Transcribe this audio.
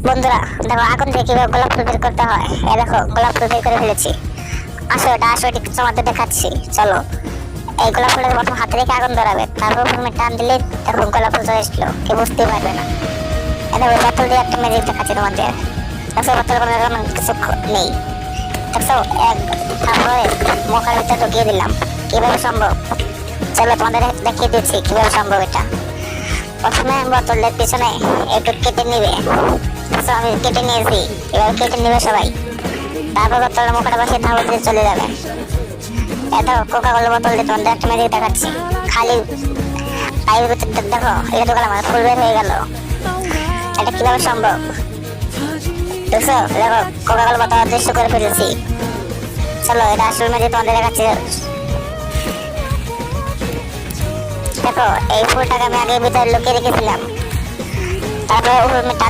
বন্ধুরা দেখো আগুন থেকে কিভাবে গোলাপ ফুল বের করতে হয়। এই দেখো গোলাপ ফুল বের করে ফেলেছি। আসো ঠিক তোমাদের দেখাচ্ছি। চলো, এই গোলাপ ফুলের প্রথম হাতে রেখে আগুন ধরাবে, তারপর প্রথমে টান দিলে দেখো গোলাপ ফুল চলে এসলো, কেউ বুঝতেই পারবে না। এই দেখো বোতল দিয়ে একটা ম্যাজিক দেখাচ্ছি তোমাদের। দেখো বোতল কোনো কিছু নেই, দেখছো এক তারপরে মুখের ভিতরে ঢুকিয়ে দিলাম। কিভাবে সম্ভব চলো তোমাদের দেখিয়ে দিচ্ছি কিভাবে সম্ভব এটা। প্রথমে বোতলের পিছনে একটু কেটে নিবে, আমি কেটে নিয়েছি, এবার কেটে নিবে সবাই। তারপর বোতলের মুখটা বসে ধাপ দিয়ে চলে যাবে। এত কোকা কোলা বোতল দিয়ে তোমাদের একটা ম্যাজিক দেখাচ্ছি। খালি পাইপের ভিতরে দেখো এটা তো গেলাম ফুল বের হয়ে গেল। এটা কিভাবে সম্ভব দেখছো? দেখো কোকা কোলা বোতল অদৃশ্য করে ফেলেছি। চলো এটা আসল ম্যাজিক তোমাদের দেখাচ্ছি। দেখো এই ফুলটাকে আমি আগে ভিতরে লুকিয়ে রেখেছিলাম, তারপর টান